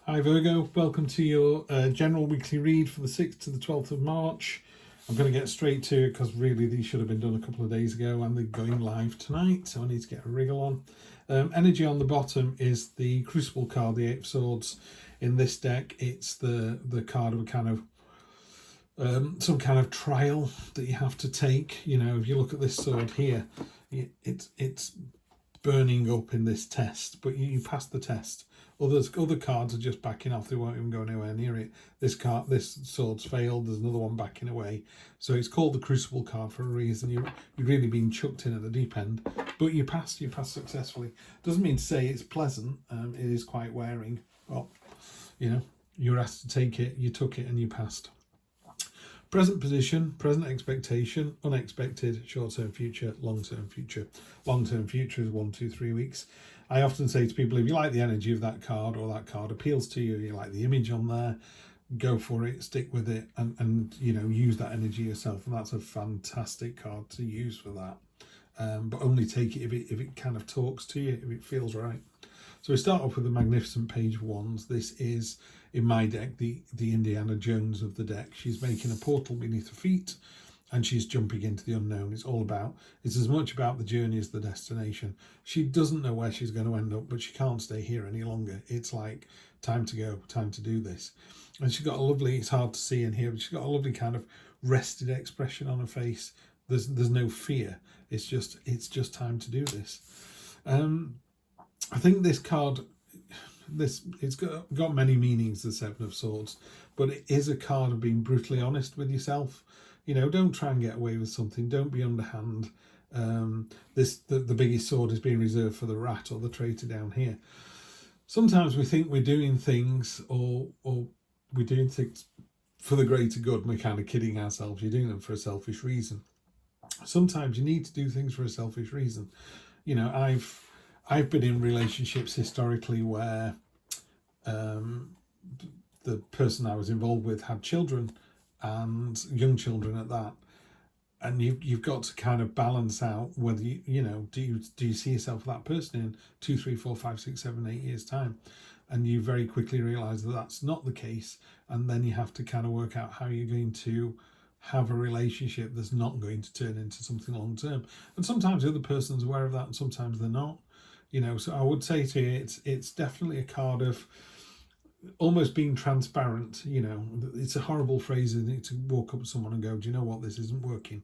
Hi Virgo, welcome to your general weekly read for the 6th to the 12th of March. I'm going to get straight to it because really these should have been done a couple of days ago and they're going live tonight, so I need to get a wriggle on. Energy on the bottom is the Crucible card, the Eight of Swords. In this deck, it's the card of a kind of some kind of trial that you have to take. You know, if you look at this sword here, it's burning up in this test, but you pass the test. Other cards are just backing off; they won't even go anywhere near it. This sword's failed. There's another one backing away, so it's called the Crucible card for a reason. You've really been chucked in at the deep end, but you passed. You passed successfully. Doesn't mean to say it's pleasant. It is quite wearing. Well, you know, you were asked to take it, you took it, and you passed. Present position, present expectation, unexpected, short-term future, long-term future. Long-term future is 1, 2, 3 weeks. I often say to people, if you like the energy of that card or that card appeals to you, you like the image on there, go for it, stick with it, and you know, use that energy yourself. And that's a fantastic card to use for that. But only take it if it kind of talks to you, if it feels right. So we start off with the magnificent Page of Wands. This is, in my deck, the Indiana Jones of the deck. She's making a portal beneath her feet and she's jumping into the unknown. It's as much about the journey as the destination. She doesn't know where she's going to end up, but she can't stay here any longer. It's like, time to go, time to do this. And she's got a lovely, it's hard to see in here, but she's got a lovely kind of rested expression on her face. There's no fear. It's just time to do this. I think this card, it's got many meanings, the Seven of Swords, but it is a card of being brutally honest with yourself. You know, don't try and get away with something. Don't be underhand. The biggest sword is being reserved for the rat or the traitor down here. Sometimes we think we're doing things or we're doing things for the greater good and we're kind of kidding ourselves. You're doing them for a selfish reason. Sometimes you need to do things for a selfish reason. You know, I've been in relationships historically where the person I was involved with had children, and young children at that, and you've got to kind of balance out whether you know, do you see yourself with that person in 2, 3, 4, 5, 6, 7, 8 years time, and you very quickly realize that that's not the case, and then you have to kind of work out how you're going to have a relationship that's not going to turn into something long term. And sometimes the other person's aware of that and sometimes they're not. You know, so I would say to you, it's definitely a card of almost being transparent. You know, it's a horrible phrase, isn't it, to walk up to someone and go, do you know what, this isn't working?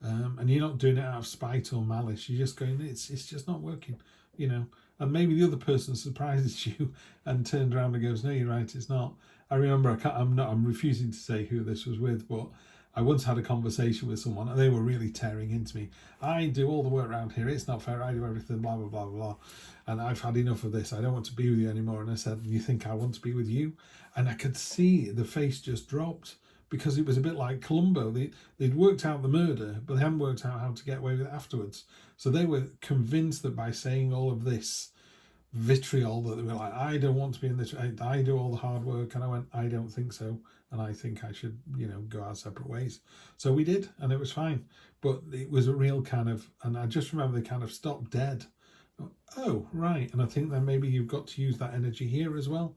And you're not doing it out of spite or malice. You're just going, it's just not working, you know. And maybe the other person surprises you and turns around and goes, no, you're right, it's not. I remember, I'm refusing to say who this was with, but I once had a conversation with someone and they were really tearing into me. I do all the work around here. It's not fair. I do everything, blah, blah, blah, blah. And I've had enough of this. I don't want to be with you anymore. And I said, you think I want to be with you? And I could see the face just dropped because it was a bit like Columbo. They'd worked out the murder, but they hadn't worked out how to get away with it afterwards. So they were convinced that by saying all of this vitriol, that they were like, I don't want to be in this, I do all the hard work. And I went, I don't think so. And I think I should, you know, go our separate ways. So we did, and it was fine. But it was a real kind of, and I just remember they kind of stopped dead. Oh, right. And I think then maybe you've got to use that energy here as well.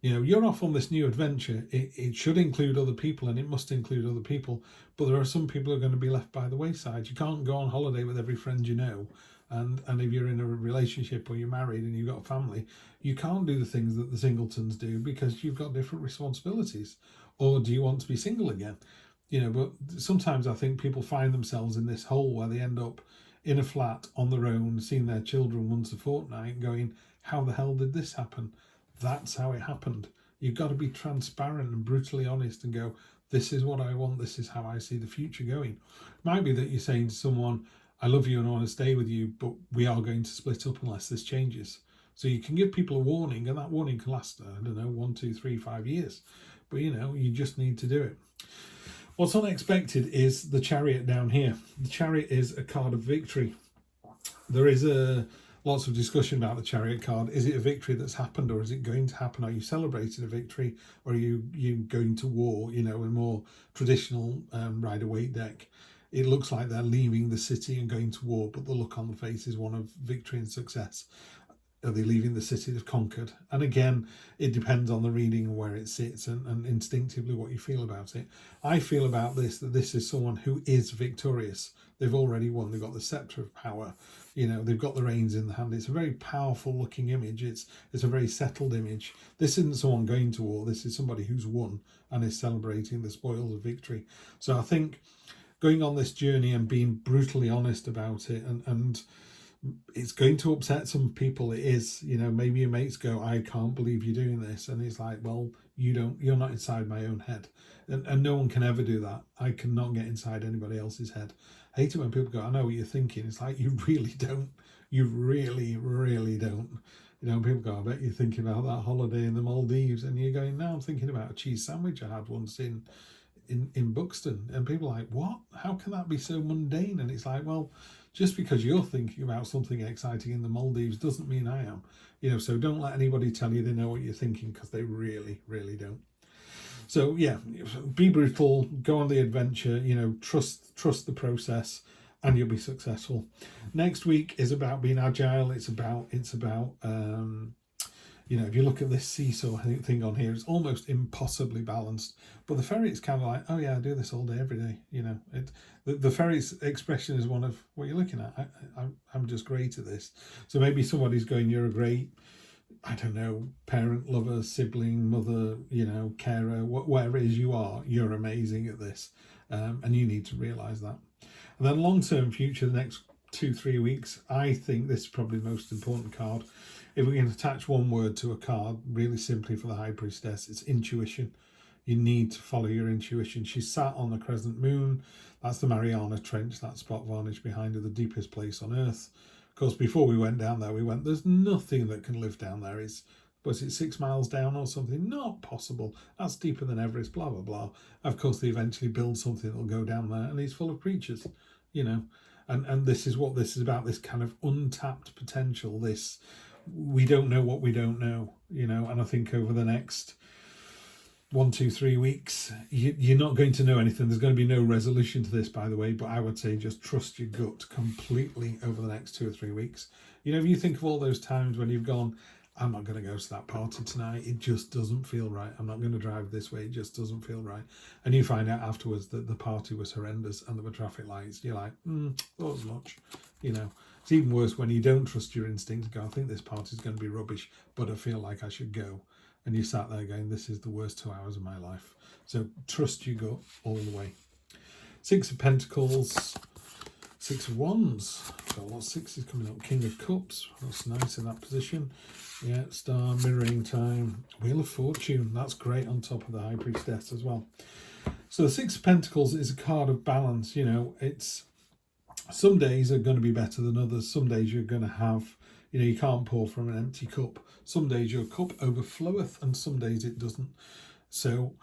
You know, you're off on this new adventure. It should include other people, and it must include other people. But there are some people who are going to be left by the wayside. You can't go on holiday with every friend you know. And if you're in a relationship or you're married and you've got a family, you can't do the things that the singletons do because you've got different responsibilities. Or do you want to be single again? You know, but sometimes I think people find themselves in this hole where they end up in a flat on their own, seeing their children once a fortnight, going, how the hell did this happen? That's how it happened. You've got to be transparent and brutally honest and go, this is what I want, this is how I see the future going. It might be that you're saying to someone, I love you and I want to stay with you, but we are going to split up unless this changes. So you can give people a warning, and that warning can last, I don't know, 1, 2, 3, 5 years. But, you know, you just need to do it. What's unexpected is the Chariot down here. The Chariot is a card of victory. There is lots of discussion about the Chariot card. Is it a victory that's happened, or is it going to happen? Are you celebrating a victory, or are you going to war, you know, a more traditional Rider-Waite deck? It looks like they're leaving the city and going to war, but the look on the face is one of victory and success. Are they leaving the city they've conquered? And again, it depends on the reading and where it sits, and instinctively what you feel about it. I feel about this that this is someone who is victorious. They've already won. They've got the scepter of power. They've got the reins in the hand. It's a very powerful looking image. It's a very settled image. This isn't someone going to war. This is somebody who's won and is celebrating the spoils of victory. So I think going on this journey and being brutally honest about it, and it's going to upset some people. It is, maybe your mates go, I can't believe you're doing this. And it's like, well, you're not inside my own head. And no one can ever do that. I cannot get inside anybody else's head. I hate it when people go, I know what you're thinking. It's like, you really don't. You really, really don't. People go, I bet you're thinking about that holiday in the Maldives. And you're going, no, I'm thinking about a cheese sandwich I had once in Buxton. And people are like, what? How can that be so mundane? And it's like, well, just because you're thinking about something exciting in the Maldives doesn't mean I am. So don't let anybody tell you they know what you're thinking, because they really, really don't. So yeah, be brutal, go on the adventure, trust the process, and you'll be successful. Next week is about being agile. It's about if you look at this seesaw thing on here, it's almost impossibly balanced. But the ferret's kind of like, oh yeah, I do this all day, every day. The ferret's expression is one of what you're looking at. I'm just great at this. So maybe somebody's going, you're a great, I don't know, parent, lover, sibling, mother, carer, whatever it is you are, you're amazing at this. And you need to realise that. And then long-term future, the next 2-3 weeks, I think this is probably the most important card. If we can attach one word to a card, really simply for the High Priestess, it's intuition. You need to follow your intuition. She's sat on the crescent moon. That's the Mariana Trench, that spot varnish behind her, the deepest place on Earth. Of course, before we went down there, there's nothing that can live down there. Was it 6 miles down or something? Not possible. That's deeper than Everest, blah, blah, blah. Of course, they eventually build something that'll go down there, and it's full of creatures, And this is what this is about, this kind of untapped potential, this we don't know what we don't know, and I think over the next 1, 2, 3 weeks, you're not going to know anything. There's going to be no resolution to this, by the way, but I would say just trust your gut completely over the next 2 or 3 weeks. If you think of all those times when you've gone, I'm not going to go to that party tonight, it just doesn't feel right. I'm not going to drive this way, it just doesn't feel right. And you find out afterwards that the party was horrendous and there were traffic lights. You're like, thought as much. It's even worse when you don't trust your instinct. Go, I think this party's going to be rubbish, but I feel like I should go. And you sat there going, this is the worst 2 hours of my life. So trust your gut all the way. 6 of Pentacles, 6 of Wands. So what 6 is coming up? King of Cups. That's nice in that position. Yeah, Star, mirroring time. Wheel of Fortune. That's great on top of the High Priestess as well. So the 6 of Pentacles is a card of balance. It's some days are going to be better than others. Some days you're going to have, you can't pour from an empty cup. Some days your cup overfloweth and some days it doesn't. So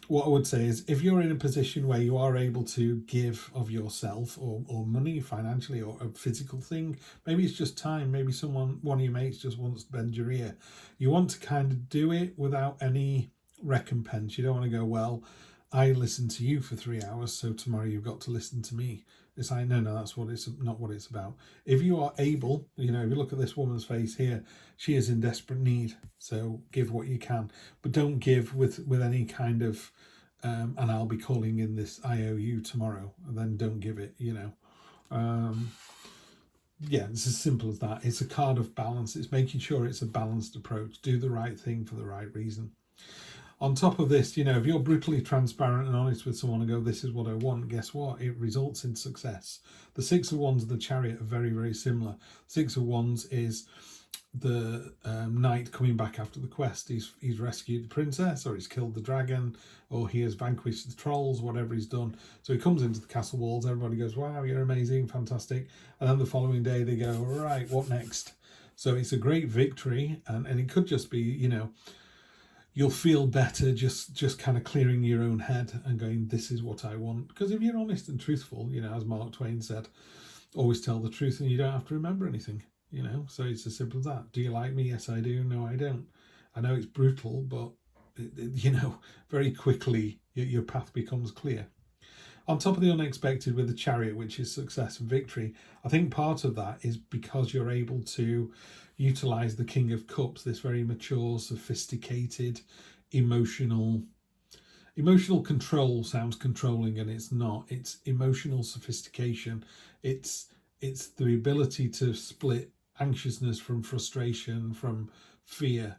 what I would say is, if you're in a position where you are able to give of yourself or money financially, or a physical thing, maybe it's just time, maybe one of your mates just wants to bend your ear. You want to kind of do it without any recompense. You don't want to go, well, I listened to you for 3 hours, so tomorrow you've got to listen to me. It's like, no, that's not what it's about. If you are able, if you look at this woman's face here, she is in desperate need. So give what you can, but don't give with any kind of, and I'll be calling in this IOU tomorrow, and then don't give it, Yeah, it's as simple as that. It's a card of balance. It's making sure it's a balanced approach. Do the right thing for the right reason. On top of this, if you're brutally transparent and honest with someone and go, this is what I want, guess what? It results in success. The 6 of Wands and the Chariot are very, very similar. 6 of Wands is the knight coming back after the quest. He's rescued the princess, or he's killed the dragon, or he has vanquished the trolls, whatever he's done. So he comes into the castle walls, everybody goes, wow, you're amazing, fantastic. And then the following day they go, right, what next? So it's a great victory, and it could just be, you'll feel better just kind of clearing your own head and going, this is what I want. Because if you're honest and truthful, as Mark Twain said, always tell the truth and you don't have to remember anything, So it's as simple as that. Do you like me? Yes, I do. No, I don't. I know it's brutal, but, very quickly your path becomes clear. on top of the unexpected with the Chariot, which is success and victory, I think part of that is because you're able to utilize the King of Cups, this very mature, sophisticated, emotional control sounds controlling, and it's not. It's emotional sophistication. It's the ability to split anxiousness from frustration, from fear,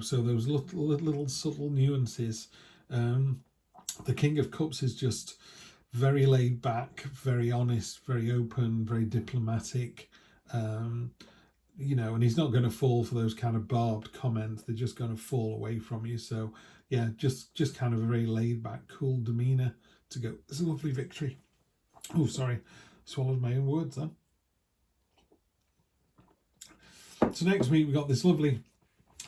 so those little subtle nuances. The King of Cups is just very laid back, very honest, very open, very diplomatic, and he's not going to fall for those kind of barbed comments. They're just going to fall away from you. So yeah, just kind of a very laid back, cool demeanor to go. It's a lovely victory. Oh, sorry, swallowed my own words then. So next week we've got this lovely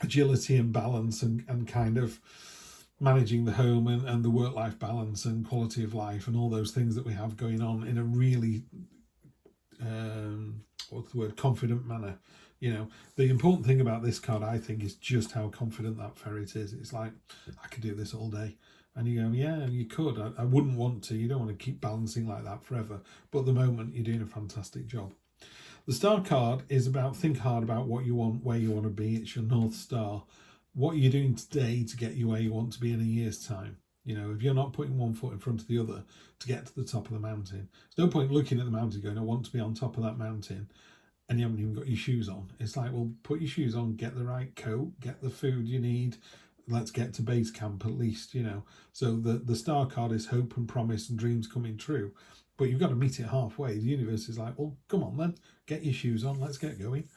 agility and balance and kind of managing the home and the work-life balance and quality of life and all those things that we have going on in a really confident manner. The important thing about this card, I think, is just how confident that ferret is. It's like, I could do this all day. And you go, yeah, you could. I wouldn't want to. You don't want to keep balancing like that forever. But at the moment, you're doing a fantastic job. The Star card is about, think hard about what you want, where you want to be. It's your North Star. What are you doing today to get you where you want to be in a year's time? If you're not putting one foot in front of the other to get to the top of the mountain, there's no point looking at the mountain going, I want to be on top of that mountain, and you haven't even got your shoes on. It's like, well, put your shoes on, get the right coat, get the food you need. Let's get to base camp at least, So the Star card is hope and promise and dreams coming true. But you've got to meet it halfway. The universe is like, well, come on then, get your shoes on, let's get going.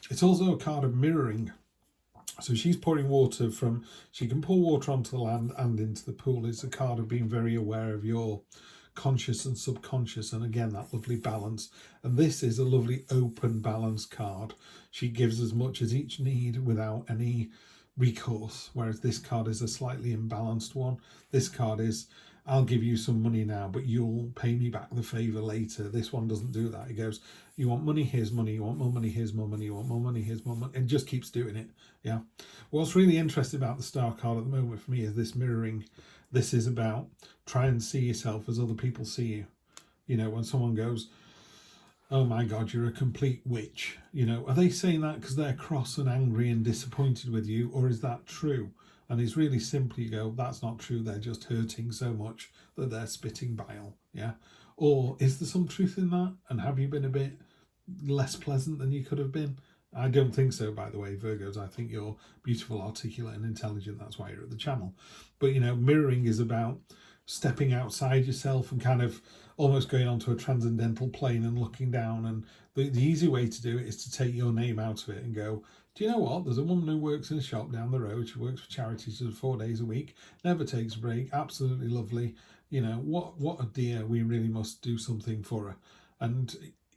It's also a card of mirroring. So she's pouring water she can pour water onto the land and into the pool. It's a card of being very aware of your conscious and subconscious, and again, that lovely balance. And this is a lovely open balance card. She gives as much as each need without any recourse, whereas this card is a slightly imbalanced one. This card is, I'll give you some money now, but you'll pay me back the favour later. This one doesn't do that. It goes, you want money, here's money. You want more money, here's more money. You want more money, here's more money. It just keeps doing it. Yeah. What's really interesting about the Star card at the moment for me is this mirroring. This is about try and see yourself as other people see you. When someone goes, oh my God, you're a complete witch. Are they saying that because they're cross and angry and disappointed with you, or is that true? And it's really simply go, that's not true. They're just hurting so much that they're spitting bile. Yeah. Or is there some truth in that? And have you been a bit less pleasant than you could have been? I don't think so, by the way, Virgos. I think you're beautiful, articulate and intelligent. That's why you're at the channel. But, mirroring is about stepping outside yourself and kind of almost going onto a transcendental plane and looking down. And the easy way to do it is to take your name out of it and go, do you know what? There's a woman who works in a shop down the road. She works for charities 4 days a week, never takes a break, absolutely lovely. What a dear. We really must do something for her. And,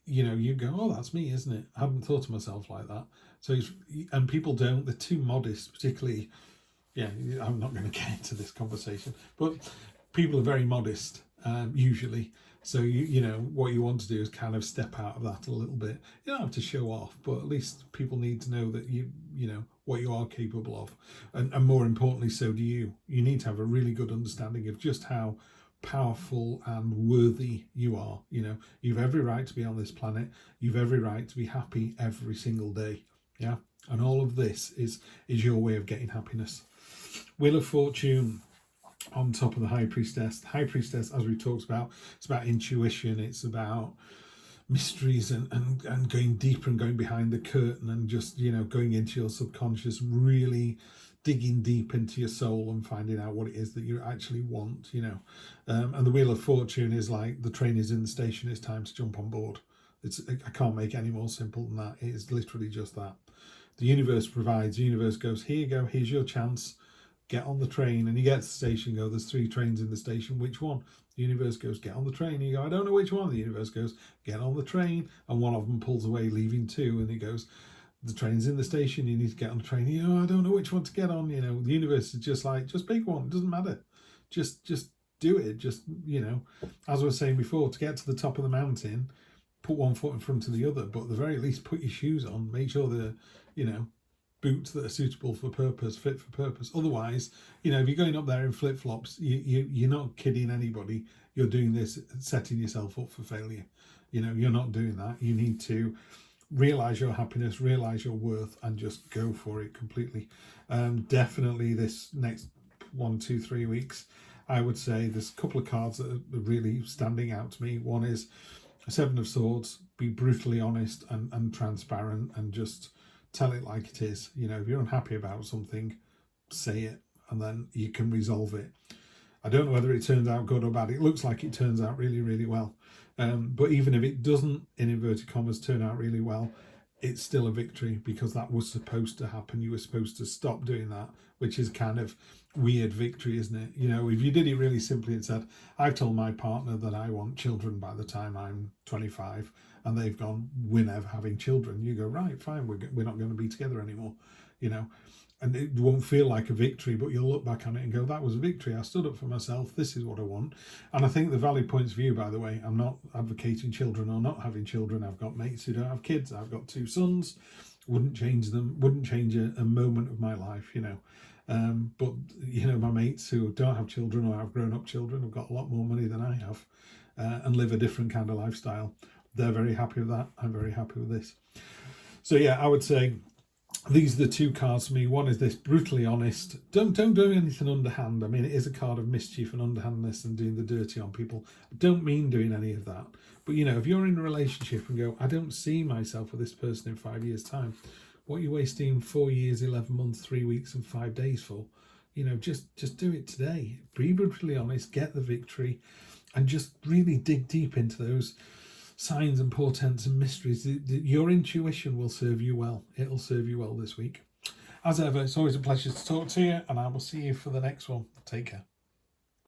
you go, oh, that's me, isn't it? I haven't thought of myself like that. So, and people don't, they're too modest, particularly, I'm not going to get into this conversation, but people are very modest, usually. So, what you want to do is kind of step out of that a little bit. You don't have to show off, but at least people need to know that you know, what you are capable of. And more importantly, so do you. You need to have a really good understanding of just how powerful and worthy you are. You've every right to be on this planet. You've every right to be happy every single day. Yeah. And all of this is your way of getting happiness. Wheel of Fortune on top of the High Priestess. The High Priestess, as we talked about, it's about intuition. It's about mysteries and going deeper and going behind the curtain and just, going into your subconscious, really digging deep into your soul and finding out what it is that you actually want, and the Wheel of Fortune is like the train is in the station, it's time to jump on board. I can't make any more simple than that. It is literally just that. The universe provides. The universe goes, here you go, here's your chance, get on the train. And you get to the station, go, there's 3 trains in the station, which one? The universe goes, get on the train. And you go, I don't know which one. The universe goes, get on the train. And one of them pulls away, leaving 2, and he goes, the train's in the station, you need to get on the train. I don't know which one to get on. The universe is just like, just pick one, it doesn't matter, just do it. Just, as I was saying before, to get to the top of the mountain, put one foot in front of the other, but at the very least put your shoes on, make sure they're, boots that are suitable for purpose, fit for purpose. Otherwise, you know, if you're going up there in flip-flops, you're not kidding anybody. You're doing this, setting yourself up for failure. You know, you're not doing that. You need to realize your happiness, realize your worth, and just go for it completely. Definitely this next 1, 2, 3 weeks, I would say there's a couple of cards that are really standing out to me. One is a Seven of Swords. Be brutally honest and transparent, and just tell it like it is. You know, if you're unhappy about something, say it, and then you can resolve it. I don't know whether it turns out good or bad. It looks like it turns out really, really well. But even if it doesn't, in inverted commas, turn out really well, it's still a victory, because that was supposed to happen. You were supposed to stop doing that, which is kind of weird victory, isn't it? You know, if you did it really simply and said, I've told my partner that I want children by the time I'm 25, and they've gone, we're never having children. You go, right, fine, we're not going to be together anymore, you know. And it won't feel like a victory, but you'll look back on it and go, that was a victory. I stood up for myself. This is what I want. And I think the valid points of view, by the way, I'm not advocating children or not having children. I've got mates who don't have kids. I've got 2 sons. Wouldn't change them. Wouldn't change a moment of my life, you know. But, you know, my mates who don't have children or have grown up children have got a lot more money than I have, and live a different kind of lifestyle. They're very happy with that. I'm very happy with this. So, yeah, I would say these are the 2 cards for me. One is this, brutally honest. Don't do anything underhand. I mean, it is a card of mischief and underhandness and doing the dirty on people. I don't mean doing any of that. But, you know, if you're in a relationship and go, I don't see myself with this person in 5 years' time, what are you wasting 4 years, 11 months, 3 weeks and 5 days for? You know, just do it today. Be brutally honest, get the victory, and just really dig deep into those signs and portents and mysteries. Your intuition will serve you well. It'll serve you well this week. As ever, it's always a pleasure to talk to you, and I will see you for the next one. Take care.